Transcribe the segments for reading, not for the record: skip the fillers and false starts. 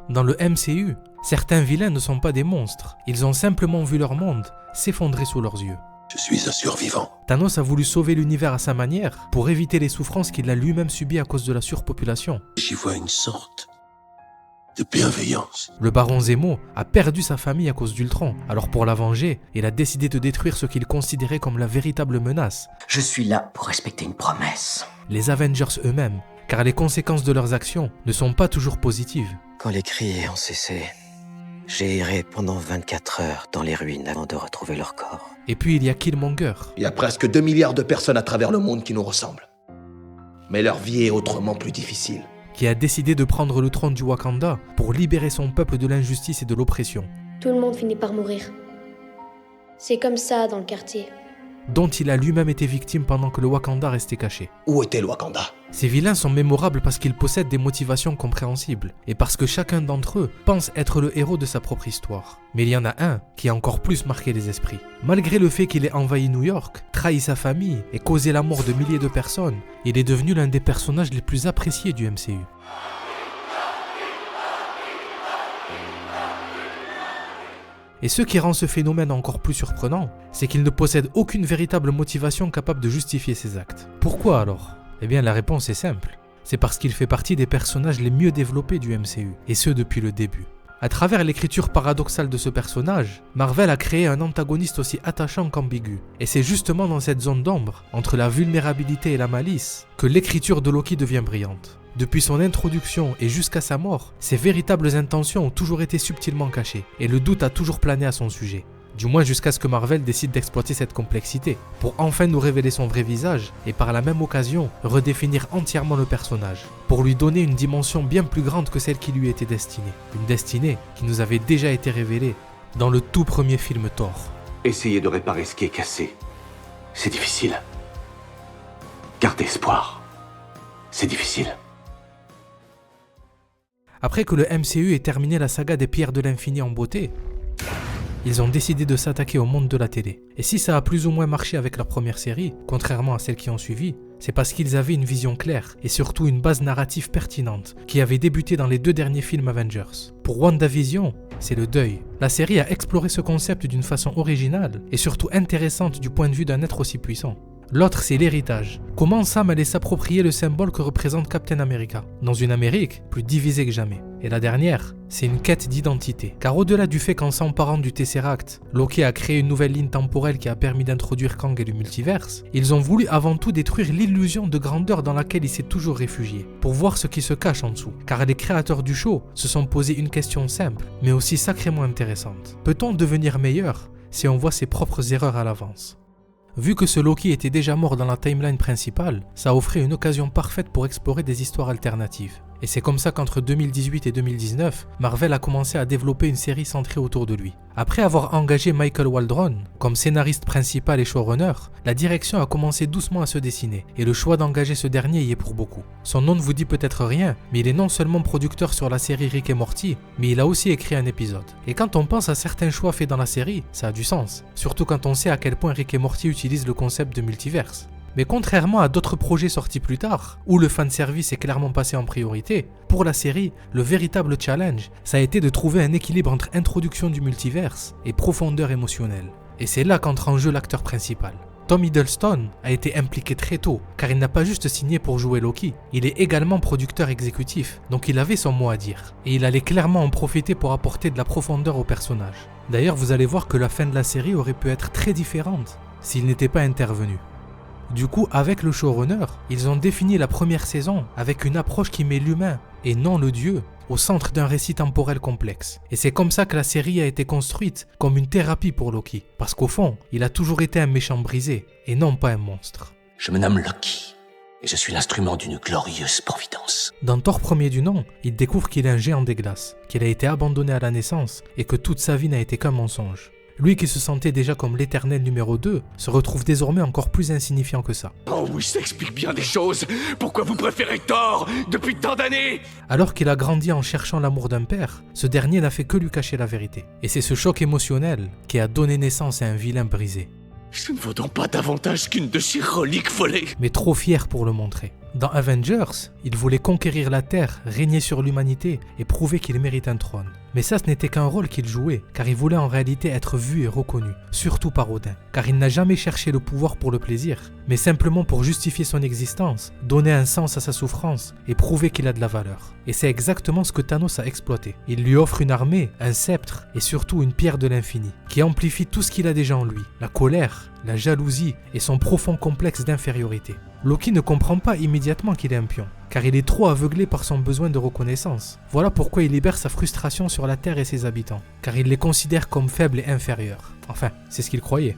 Dans le MCU, certains vilains ne sont pas des monstres, ils ont simplement vu leur monde s'effondrer sous leurs yeux. Je suis un survivant. Thanos a voulu sauver l'univers à sa manière pour éviter les souffrances qu'il a lui-même subies à cause de la surpopulation. J'y vois une sorte de bienveillance. Le baron Zemo a perdu sa famille à cause d'Ultron, alors pour la venger, il a décidé de détruire ce qu'il considérait comme la véritable menace. Je suis là pour respecter une promesse. Les Avengers eux-mêmes, car les conséquences de leurs actions ne sont pas toujours positives. Quand les cris ont cessé, j'ai erré pendant 24 heures dans les ruines avant de retrouver leur corps. Et puis il y a Killmonger. Il y a presque 2 milliards de personnes à travers le monde qui nous ressemblent. Mais leur vie est autrement plus difficile. Qui a décidé de prendre le trône du Wakanda pour libérer son peuple de l'injustice et de l'oppression. Tout le monde finit par mourir. C'est comme ça dans le quartier. Dont il a lui-même été victime pendant que le Wakanda restait caché. Où était le Wakanda? Ces vilains sont mémorables parce qu'ils possèdent des motivations compréhensibles et parce que chacun d'entre eux pense être le héros de sa propre histoire. Mais il y en a un qui a encore plus marqué les esprits. Malgré le fait qu'il ait envahi New York, trahi sa famille et causé la mort de milliers de personnes, il est devenu l'un des personnages les plus appréciés du MCU. Et ce qui rend ce phénomène encore plus surprenant, c'est qu'il ne possède aucune véritable motivation capable de justifier ses actes. Pourquoi alors? Eh bien la réponse est simple. C'est parce qu'il fait partie des personnages les mieux développés du MCU, et ce depuis le début. À travers l'écriture paradoxale de ce personnage, Marvel a créé un antagoniste aussi attachant qu'ambigu. Et c'est justement dans cette zone d'ombre, entre la vulnérabilité et la malice, que l'écriture de Loki devient brillante. Depuis son introduction et jusqu'à sa mort, ses véritables intentions ont toujours été subtilement cachées, et le doute a toujours plané à son sujet. Du moins jusqu'à ce que Marvel décide d'exploiter cette complexité, pour enfin nous révéler son vrai visage, et par la même occasion, redéfinir entièrement le personnage, pour lui donner une dimension bien plus grande que celle qui lui était destinée. Une destinée qui nous avait déjà été révélée dans le tout premier film Thor. Essayez de réparer ce qui est cassé. C'est difficile. Gardez espoir. C'est difficile. Après que le MCU ait terminé la saga des Pierres de l'Infini en beauté, ils ont décidé de s'attaquer au monde de la télé. Et si ça a plus ou moins marché avec leur première série, contrairement à celles qui ont suivi, c'est parce qu'ils avaient une vision claire et surtout une base narrative pertinente qui avait débuté dans les 2 derniers films Avengers. Pour WandaVision, c'est le deuil. La série a exploré ce concept d'une façon originale et surtout intéressante du point de vue d'un être aussi puissant. L'autre, c'est l'héritage. Comment Sam allait s'approprier le symbole que représente Captain America, dans une Amérique plus divisée que jamais. Et la dernière, c'est une quête d'identité. Car au-delà du fait qu'en s'emparant du Tesseract, Loki a créé une nouvelle ligne temporelle qui a permis d'introduire Kang et le multiverse, ils ont voulu avant tout détruire l'illusion de grandeur dans laquelle il s'est toujours réfugié, pour voir ce qui se cache en dessous. Car les créateurs du show se sont posé une question simple, mais aussi sacrément intéressante. Peut-on devenir meilleur si on voit ses propres erreurs à l'avance ? Vu que ce Loki était déjà mort dans la timeline principale, ça offrait une occasion parfaite pour explorer des histoires alternatives. Et c'est comme ça qu'entre 2018 et 2019, Marvel a commencé à développer une série centrée autour de lui. Après avoir engagé Michael Waldron comme scénariste principal et showrunner, la direction a commencé doucement à se dessiner, et le choix d'engager ce dernier y est pour beaucoup. Son nom ne vous dit peut-être rien, mais il est non seulement producteur sur la série Rick et Morty, mais il a aussi écrit un épisode. Et quand on pense à certains choix faits dans la série, ça a du sens, surtout quand on sait à quel point Rick et Morty utilisent le concept de multiverse. Mais contrairement à d'autres projets sortis plus tard, où le fanservice est clairement passé en priorité, pour la série, le véritable challenge, ça a été de trouver un équilibre entre introduction du multiverse et profondeur émotionnelle. Et c'est là qu'entre en jeu l'acteur principal. Tom Hiddleston a été impliqué très tôt, car il n'a pas juste signé pour jouer Loki, il est également producteur exécutif, donc il avait son mot à dire. Et il allait clairement en profiter pour apporter de la profondeur au personnage. D'ailleurs, vous allez voir que la fin de la série aurait pu être très différente s'il n'était pas intervenu. Du coup, avec le showrunner, ils ont défini la première saison avec une approche qui met l'humain, et non le dieu, au centre d'un récit temporel complexe. Et c'est comme ça que la série a été construite comme une thérapie pour Loki, parce qu'au fond, il a toujours été un méchant brisé, et non pas un monstre. Je me nomme Loki, et je suis l'instrument d'une glorieuse providence. Dans Thor premier du nom, il découvre qu'il est un géant des glaces, qu'il a été abandonné à la naissance, et que toute sa vie n'a été qu'un mensonge. Lui qui se sentait déjà comme l'éternel numéro 2, se retrouve désormais encore plus insignifiant que ça. Oh oui, ça explique bien des choses. Pourquoi vous préférez Thor depuis tant d'années? Alors qu'il a grandi en cherchant l'amour d'un père, ce dernier n'a fait que lui cacher la vérité. Et c'est ce choc émotionnel qui a donné naissance à un vilain brisé. Je ne vaux donc pas davantage qu'une de ces reliques volées. Mais trop fier pour le montrer. Dans Avengers, il voulait conquérir la Terre, régner sur l'humanité et prouver qu'il mérite un trône. Mais ça, ce n'était qu'un rôle qu'il jouait, car il voulait en réalité être vu et reconnu, surtout par Odin. Car il n'a jamais cherché le pouvoir pour le plaisir, mais simplement pour justifier son existence, donner un sens à sa souffrance et prouver qu'il a de la valeur. Et c'est exactement ce que Thanos a exploité. Il lui offre une armée, un sceptre et surtout une pierre de l'infini, qui amplifie tout ce qu'il a déjà en lui, la colère, la jalousie et son profond complexe d'infériorité. Loki ne comprend pas immédiatement qu'il est un pion, car il est trop aveuglé par son besoin de reconnaissance. Voilà pourquoi il libère sa frustration sur la Terre et ses habitants, car il les considère comme faibles et inférieurs. Enfin, c'est ce qu'il croyait.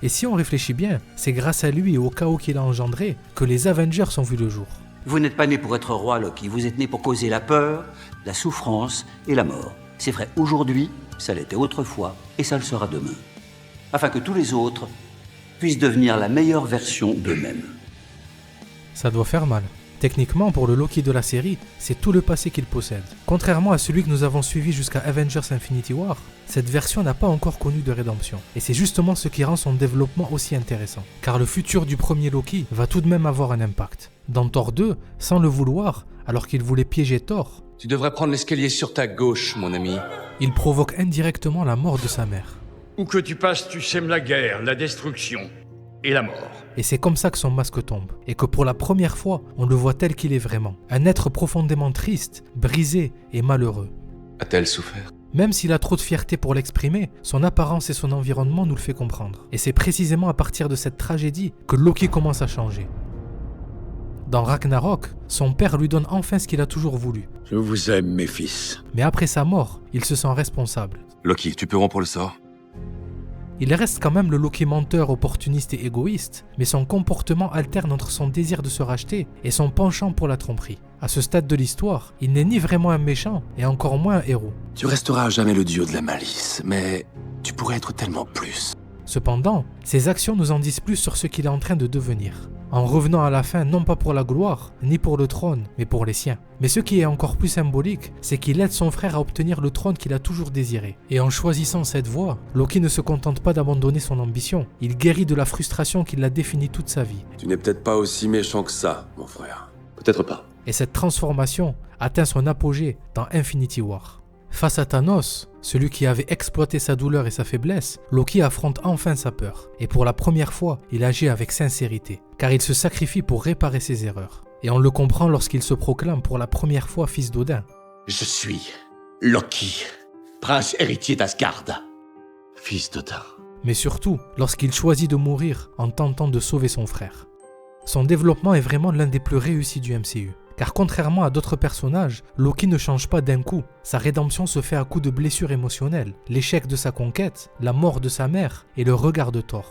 Et si on réfléchit bien, c'est grâce à lui et au chaos qu'il a engendré que les Avengers ont vu le jour. Vous n'êtes pas né pour être roi, Loki. Vous êtes né pour causer la peur, la souffrance et la mort. C'est vrai aujourd'hui, ça l'était autrefois, et ça le sera demain. Afin que tous les autres puissent devenir la meilleure version d'eux-mêmes. Ça doit faire mal. Techniquement, pour le Loki de la série, c'est tout le passé qu'il possède. Contrairement à celui que nous avons suivi jusqu'à Avengers Infinity War, cette version n'a pas encore connu de rédemption. Et c'est justement ce qui rend son développement aussi intéressant. Car le futur du premier Loki va tout de même avoir un impact. Dans Thor 2, sans le vouloir, alors qu'il voulait piéger Thor, Tu devrais prendre l'escalier sur ta gauche, mon ami. il provoque indirectement la mort de sa mère. Où que tu passes, tu sèmes la guerre, la destruction et la mort. Et c'est comme ça que son masque tombe, et que pour la première fois, on le voit tel qu'il est vraiment. Un être profondément triste, brisé et malheureux. A-t-elle souffert? Même s'il a trop de fierté pour l'exprimer, son apparence et son environnement nous le fait comprendre. Et c'est précisément à partir de cette tragédie que Loki commence à changer. Dans Ragnarok, son père lui donne enfin ce qu'il a toujours voulu. Je vous aime, mes fils. Mais après sa mort, il se sent responsable. Loki, tu peux rompre le sort? Il reste quand même le Loki menteur, opportuniste et égoïste, mais son comportement alterne entre son désir de se racheter et son penchant pour la tromperie. À ce stade de l'histoire, il n'est ni vraiment un méchant et encore moins un héros. Tu resteras à jamais le dieu de la malice, mais tu pourrais être tellement plus. Cependant, ses actions nous en disent plus sur ce qu'il est en train de devenir. En revenant à la fin non pas pour la gloire, ni pour le trône, mais pour les siens. Mais ce qui est encore plus symbolique, c'est qu'il aide son frère à obtenir le trône qu'il a toujours désiré. Et en choisissant cette voie, Loki ne se contente pas d'abandonner son ambition, il guérit de la frustration qui l'a défini toute sa vie. Tu n'es peut-être pas aussi méchant que ça, mon frère. Peut-être pas. Et cette transformation atteint son apogée dans Infinity War. Face à Thanos, celui qui avait exploité sa douleur et sa faiblesse, Loki affronte enfin sa peur. Et pour la première fois, il agit avec sincérité, car il se sacrifie pour réparer ses erreurs. Et on le comprend lorsqu'il se proclame pour la première fois fils d'Odin. Je suis Loki, prince héritier d'Asgard. Fils d'Odin. Mais surtout, lorsqu'il choisit de mourir en tentant de sauver son frère. Son développement est vraiment l'un des plus réussis du MCU. Car contrairement à d'autres personnages, Loki ne change pas d'un coup. Sa rédemption se fait à coup de blessures émotionnelles, l'échec de sa conquête, la mort de sa mère et le regard de Thor.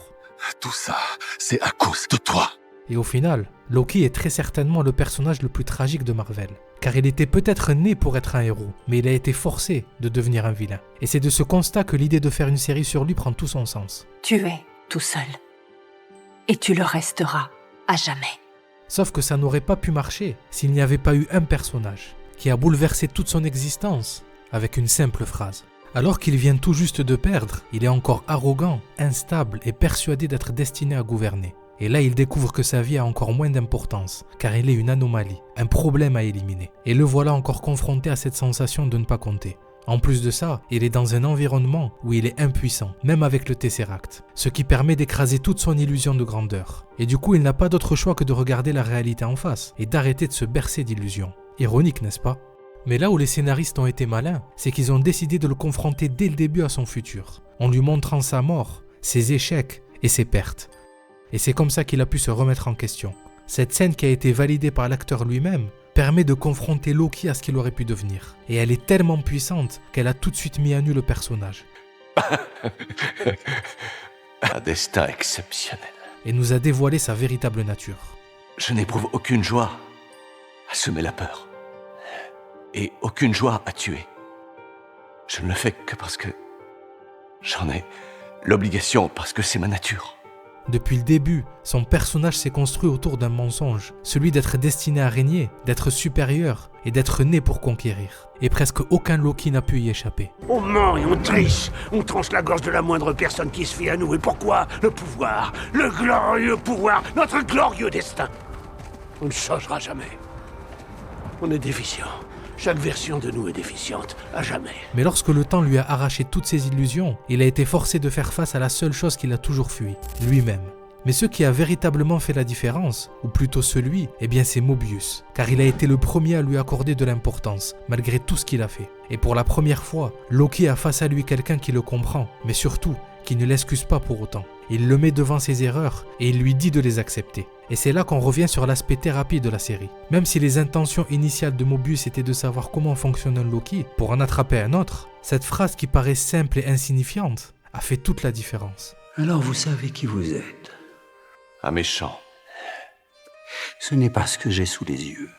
Tout ça, c'est à cause de toi. Et au final, Loki est très certainement le personnage le plus tragique de Marvel. Car il était peut-être né pour être un héros, mais il a été forcé de devenir un vilain. Et c'est de ce constat que l'idée de faire une série sur lui prend tout son sens. Tu es tout seul. Et tu le resteras à jamais. Sauf que ça n'aurait pas pu marcher s'il n'y avait pas eu un personnage qui a bouleversé toute son existence avec une simple phrase. Alors qu'il vient tout juste de perdre, il est encore arrogant, instable et persuadé d'être destiné à gouverner. Et là, il découvre que sa vie a encore moins d'importance, car il est une anomalie, un problème à éliminer. Et le voilà encore confronté à cette sensation de ne pas compter. En plus de ça, il est dans un environnement où il est impuissant, même avec le Tesseract, ce qui permet d'écraser toute son illusion de grandeur. Et du coup, il n'a pas d'autre choix que de regarder la réalité en face et d'arrêter de se bercer d'illusions. Ironique, n'est-ce pas? Mais là où les scénaristes ont été malins, c'est qu'ils ont décidé de le confronter dès le début à son futur, en lui montrant sa mort, ses échecs et ses pertes. Et c'est comme ça qu'il a pu se remettre en question. Cette scène qui a été validée par l'acteur lui-même permet de confronter Loki à ce qu'il aurait pu devenir. Et elle est tellement puissante qu'elle a tout de suite mis à nu le personnage. Un destin exceptionnel. Et nous a dévoilé sa véritable nature. Je n'éprouve aucune joie à semer la peur. Et aucune joie à tuer. Je ne le fais que parce que j'en ai l'obligation, parce que c'est ma nature. Depuis le début, son personnage s'est construit autour d'un mensonge, celui d'être destiné à régner, d'être supérieur et d'être né pour conquérir. Et presque aucun Loki n'a pu y échapper. On ment et on triche, on tranche la gorge de la moindre personne qui se fie à nous. Et pourquoi? Le pouvoir, le glorieux pouvoir, notre glorieux destin. On ne changera jamais. On est déficient. Chaque version de nous est déficiente, à jamais. Mais lorsque le temps lui a arraché toutes ses illusions, il a été forcé de faire face à la seule chose qu'il a toujours fui, lui-même. Mais ce qui a véritablement fait la différence, ou plutôt celui, eh bien c'est Mobius, car il a été le premier à lui accorder de l'importance, malgré tout ce qu'il a fait. Et pour la première fois, Loki a face à lui quelqu'un qui le comprend, mais surtout, qui ne l'excuse pas pour autant. Il le met devant ses erreurs et il lui dit de les accepter. Et c'est là qu'on revient sur l'aspect thérapie de la série. Même si les intentions initiales de Mobius étaient de savoir comment fonctionne un Loki pour en attraper un autre, cette phrase qui paraît simple et insignifiante a fait toute la différence. Alors vous savez qui vous êtes. Un méchant. Ce n'est pas ce que j'ai sous les yeux.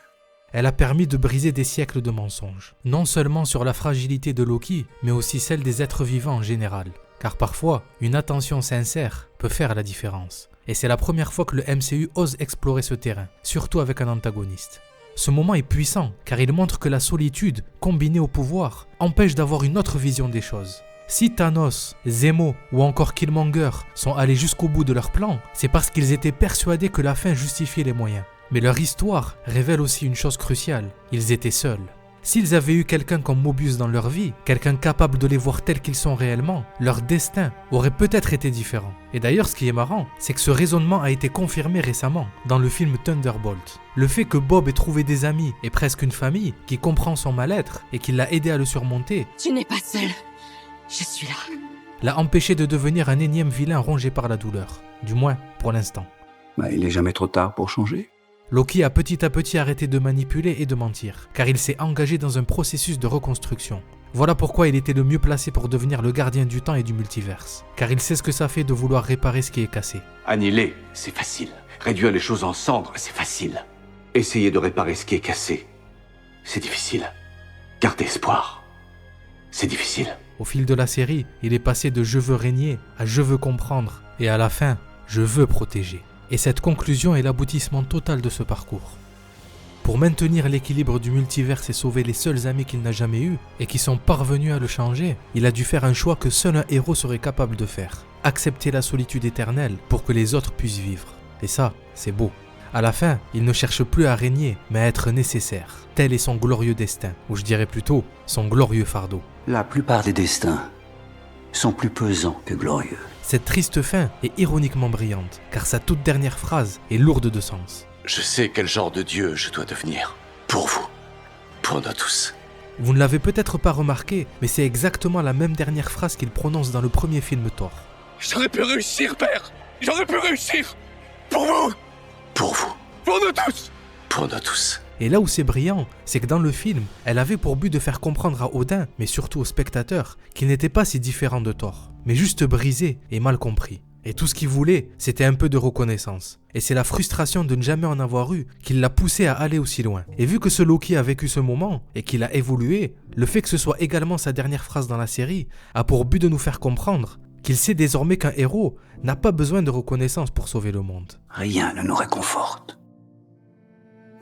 Elle a permis de briser des siècles de mensonges. Non seulement sur la fragilité de Loki, mais aussi celle des êtres vivants en général. Car parfois, une attention sincère peut faire la différence. Et c'est la première fois que le MCU ose explorer ce terrain, surtout avec un antagoniste. Ce moment est puissant, car il montre que la solitude, combinée au pouvoir, empêche d'avoir une autre vision des choses. Si Thanos, Zemo ou encore Killmonger sont allés jusqu'au bout de leur plan, c'est parce qu'ils étaient persuadés que la fin justifiait les moyens. Mais leur histoire révèle aussi une chose cruciale, ils étaient seuls. S'ils avaient eu quelqu'un comme Mobius dans leur vie, quelqu'un capable de les voir tels qu'ils sont réellement, leur destin aurait peut-être été différent. Et d'ailleurs, ce qui est marrant, c'est que ce raisonnement a été confirmé récemment dans le film Thunderbolt. Le fait que Bob ait trouvé des amis et presque une famille qui comprend son mal-être et qui l'a aidé à le surmonter, Tu n'es pas seul. Je suis là. l'a empêché de devenir un énième vilain rongé par la douleur. Du moins, pour l'instant. Il n'est jamais trop tard pour changer. Loki a petit à petit arrêté de manipuler et de mentir, car il s'est engagé dans un processus de reconstruction. Voilà pourquoi il était le mieux placé pour devenir le gardien du temps et du multiverse, car il sait ce que ça fait de vouloir réparer ce qui est cassé. Annihiler, c'est facile. Réduire les choses en cendres, c'est facile. Essayer de réparer ce qui est cassé, c'est difficile. Garder espoir, c'est difficile. Au fil de la série, il est passé de « je veux régner » à « je veux comprendre » et à la fin, « je veux protéger ». Et cette conclusion est l'aboutissement total de ce parcours. Pour maintenir l'équilibre du multiverse et sauver les seuls amis qu'il n'a jamais eus et qui sont parvenus à le changer, il a dû faire un choix que seul un héros serait capable de faire. Accepter la solitude éternelle pour que les autres puissent vivre. Et ça, c'est beau. À la fin, il ne cherche plus à régner, mais à être nécessaire. Tel est son glorieux destin, ou je dirais plutôt, son glorieux fardeau. La plupart des destins sont plus pesants que glorieux. Cette triste fin est ironiquement brillante, car sa toute dernière phrase est lourde de sens. Je sais quel genre de dieu je dois devenir. Pour vous. Pour nous tous. Vous ne l'avez peut-être pas remarqué, mais c'est exactement la même dernière phrase qu'il prononce dans le premier film Thor. J'aurais pu réussir, père. J'aurais pu réussir. Pour vous. Pour vous. Pour nous tous. Pour nous tous. Et là où c'est brillant, c'est que dans le film, elle avait pour but de faire comprendre à Odin, mais surtout aux spectateurs, qu'il n'était pas si différent de Thor, mais juste brisé et mal compris. Et tout ce qu'il voulait, c'était un peu de reconnaissance. Et c'est la frustration de ne jamais en avoir eu qui l'a poussé à aller aussi loin. Et vu que ce Loki a vécu ce moment et qu'il a évolué, le fait que ce soit également sa dernière phrase dans la série a pour but de nous faire comprendre qu'il sait désormais qu'un héros n'a pas besoin de reconnaissance pour sauver le monde. Rien ne nous réconforte.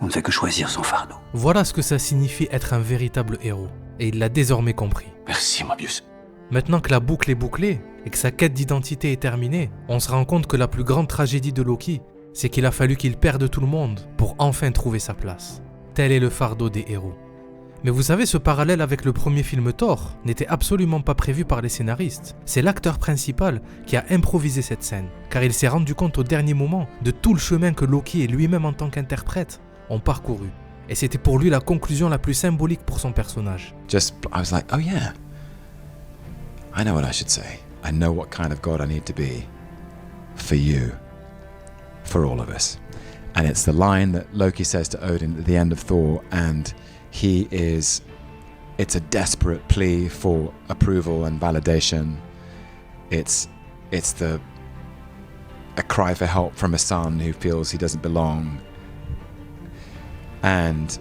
On ne fait que choisir son fardeau. Voilà ce que ça signifie être un véritable héros. Et il l'a désormais compris. Merci, Mobius. Maintenant que la boucle est bouclée et que sa quête d'identité est terminée, on se rend compte que la plus grande tragédie de Loki, c'est qu'il a fallu qu'il perde tout le monde pour enfin trouver sa place. Tel est le fardeau des héros. Mais vous savez, ce parallèle avec le premier film Thor n'était absolument pas prévu par les scénaristes. C'est l'acteur principal qui a improvisé cette scène, car il s'est rendu compte au dernier moment de tout le chemin que Loki et lui-même en tant qu'interprète ont parcouru. Et c'était pour lui la conclusion la plus symbolique pour son personnage. I was like, oh yeah. I know what I should say. I know what kind of God I need to be. For you. For all of us. And it's the line that Loki says to Odin at the end of Thor, and it's a desperate plea for approval and validation. It's a cry for help from a son who feels he doesn't belong. And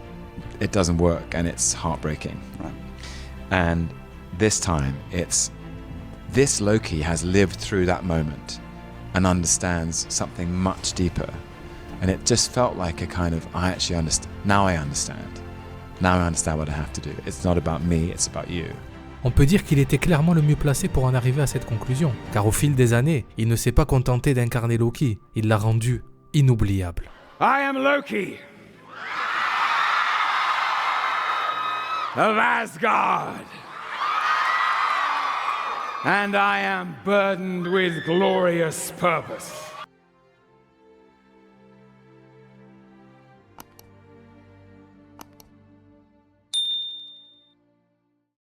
it doesn't work, and it's heartbreaking. Right? And this time, this Loki has lived through that moment and understands something much deeper. And it just felt like a kind of, I actually understand. Now I understand. Now I understand what I have to do. It's not about me, it's about you. On peut dire qu'il était clairement le mieux placé pour en arriver à cette conclusion, car au fil des années, il ne s'est pas contenté d'incarner Loki, il l'a rendu inoubliable. I am Loki. of Asgard. And I am burdened with glorious purpose.